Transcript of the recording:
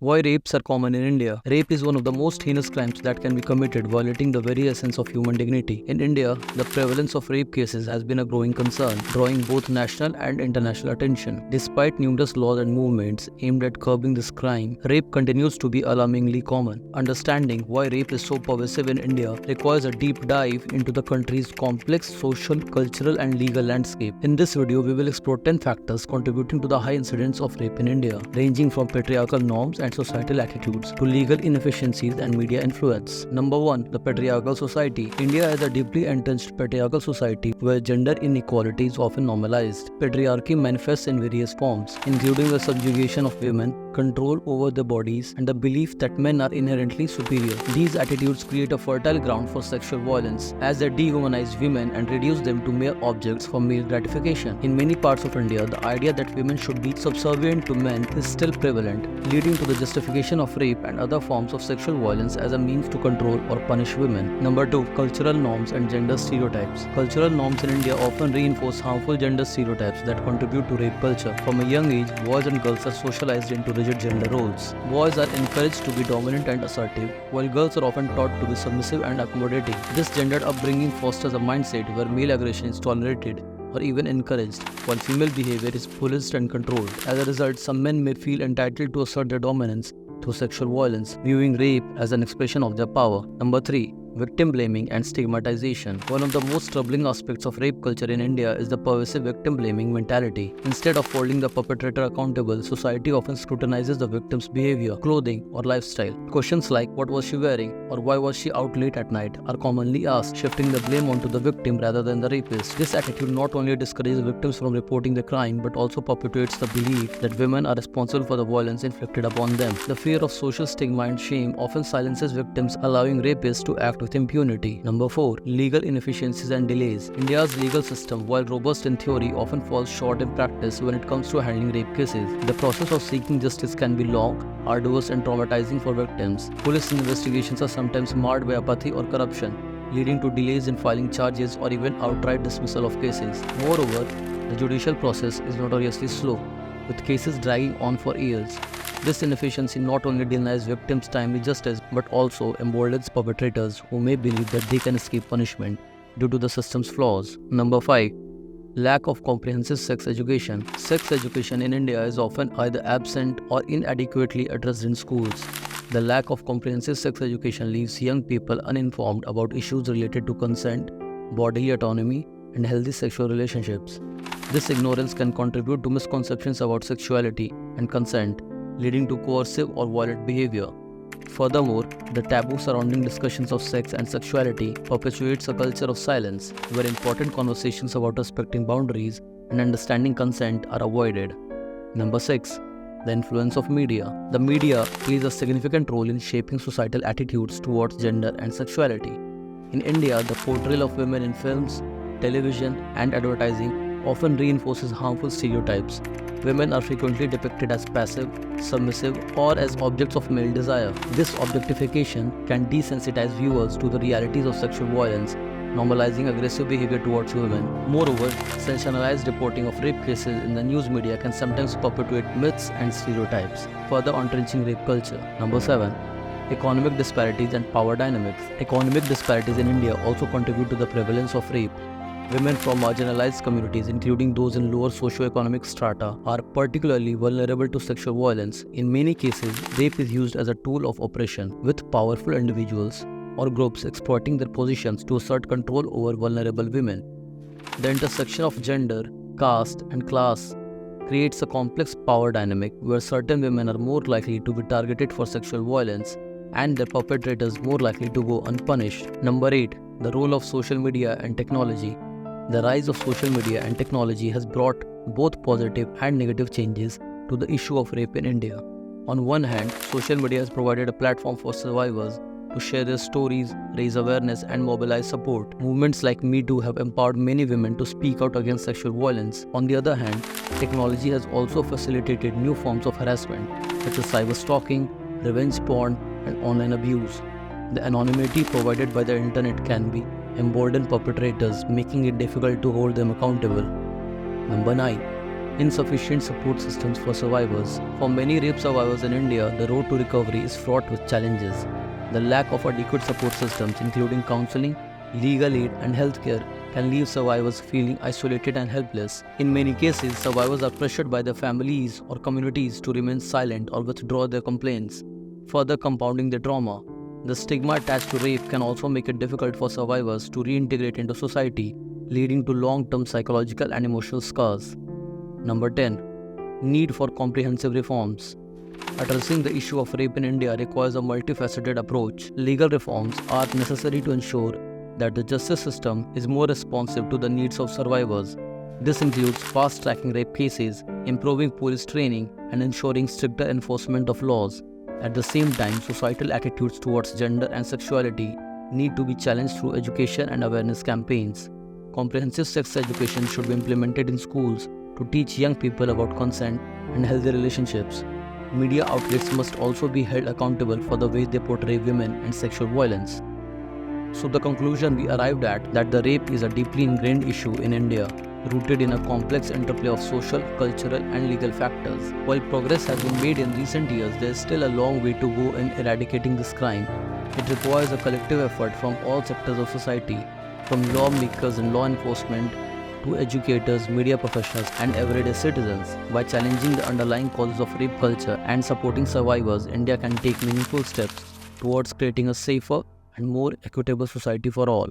Why rapes are common in India? Rape is one of the most heinous crimes that can be committed, violating the very essence of human dignity. In India, the prevalence of rape cases has been a growing concern, drawing both national and international attention. Despite numerous laws and movements aimed at curbing this crime, rape continues to be alarmingly common. Understanding why rape is so pervasive in India requires a deep dive into the country's complex social, cultural, and legal landscape. In this video, we will explore 10 factors contributing to the high incidence of rape in India, ranging from patriarchal norms and societal attitudes to legal inefficiencies and media influence. Number 1. The patriarchal society. India is a deeply entrenched patriarchal society where gender inequality is often normalized. Patriarchy manifests in various forms, including the subjugation of women, control over their bodies, and the belief that men are inherently superior. These attitudes create a fertile ground for sexual violence, as they dehumanize women and reduce them to mere objects for male gratification. In many parts of India, the idea that women should be subservient to men is still prevalent, leading to the justification of rape and other forms of sexual violence as a means to control or punish women. Number 2. Cultural norms and gender stereotypes. Cultural norms in India often reinforce harmful gender stereotypes that contribute to rape culture. From a young age, boys and girls are socialized into rigid gender roles. Boys are encouraged to be dominant and assertive, while girls are often taught to be submissive and accommodating. This gendered upbringing fosters a mindset where male aggression is tolerated or even encouraged, while female behavior is policed and controlled. As a result, some men may feel entitled to assert their dominance through sexual violence, viewing rape as an expression of their power. Number 3. Victim blaming and stigmatization. One of the most troubling aspects of rape culture in India is the pervasive victim blaming mentality. Instead of holding the perpetrator accountable, society often scrutinizes the victim's behavior, clothing, or lifestyle. Questions like what was she wearing or why was she out late at night are commonly asked, shifting the blame onto the victim rather than the rapist. This attitude not only discourages victims from reporting the crime but also perpetuates the belief that women are responsible for the violence inflicted upon them. The fear of social stigma and shame often silences victims, allowing rapists to act with impunity. Number 4. Legal inefficiencies and delays. India's legal system, while robust in theory, often falls short in practice when it comes to handling rape cases. The process of seeking justice can be long, arduous, and traumatizing for victims. Police investigations are sometimes marred by apathy or corruption, leading to delays in filing charges or even outright dismissal of cases. Moreover, the judicial process is notoriously slow, with cases dragging on for years. This inefficiency not only denies victims timely justice but also emboldens perpetrators who may believe that they can escape punishment due to the system's flaws. Number 5. Lack of comprehensive sex education. Sex education in India is often either absent or inadequately addressed in schools. The lack of comprehensive sex education leaves young people uninformed about issues related to consent, bodily autonomy, and healthy sexual relationships. This ignorance can contribute to misconceptions about sexuality and consent, leading to coercive or violent behavior. Furthermore, the taboo surrounding discussions of sex and sexuality perpetuates a culture of silence, where important conversations about respecting boundaries and understanding consent are avoided. Number 6. The influence of media. The media plays a significant role in shaping societal attitudes towards gender and sexuality. In India, the portrayal of women in films, television, and advertising often reinforces harmful stereotypes. Women are frequently depicted as passive, submissive, or as objects of male desire. This objectification can desensitize viewers to the realities of sexual violence, normalizing aggressive behavior towards women. Moreover, sensationalized reporting of rape cases in the news media can sometimes perpetuate myths and stereotypes, further entrenching rape culture. Number 7. Economic disparities and power dynamics. Economic disparities in India also contribute to the prevalence of rape. Women from marginalized communities, including those in lower socioeconomic strata, are particularly vulnerable to sexual violence. In many cases, rape is used as a tool of oppression, with powerful individuals or groups exploiting their positions to assert control over vulnerable women. The intersection of gender, caste, and class creates a complex power dynamic where certain women are more likely to be targeted for sexual violence and their perpetrators more likely to go unpunished. Number 8. The role of social media and technology. The rise of social media and technology has brought both positive and negative changes to the issue of rape in India. On one hand, social media has provided a platform for survivors to share their stories, raise awareness, and mobilize support. Movements like Me Too have empowered many women to speak out against sexual violence. On the other hand, technology has also facilitated new forms of harassment, such as cyber stalking, revenge porn, and online abuse. The anonymity provided by the internet can be embolden perpetrators, making it difficult to hold them accountable. Number 9. Insufficient support systems for survivors. For many rape survivors in India, the road to recovery is fraught with challenges. The lack of adequate support systems, including counseling, legal aid, and healthcare, can leave survivors feeling isolated and helpless. In many cases, survivors are pressured by their families or communities to remain silent or withdraw their complaints, further compounding the trauma. The stigma attached to rape can also make it difficult for survivors to reintegrate into society, leading to long-term psychological and emotional scars. Number 10. Need for comprehensive reforms. Addressing the issue of rape in India requires a multifaceted approach. Legal reforms are necessary to ensure that the justice system is more responsive to the needs of survivors. This includes fast-tracking rape cases, improving police training, and ensuring stricter enforcement of laws. At the same time, societal attitudes towards gender and sexuality need to be challenged through education and awareness campaigns. Comprehensive sex education should be implemented in schools to teach young people about consent and healthy relationships. Media outlets must also be held accountable for the way they portray women and sexual violence. So the conclusion we arrived at that the rape is a deeply ingrained issue in India, rooted in a complex interplay of social, cultural, and legal factors. While progress has been made in recent years, there is still a long way to go in eradicating this crime. It requires a collective effort from all sectors of society, from lawmakers and law enforcement to educators, media professionals, and everyday citizens. By challenging the underlying causes of rape culture and supporting survivors, India can take meaningful steps towards creating a safer and more equitable society for all.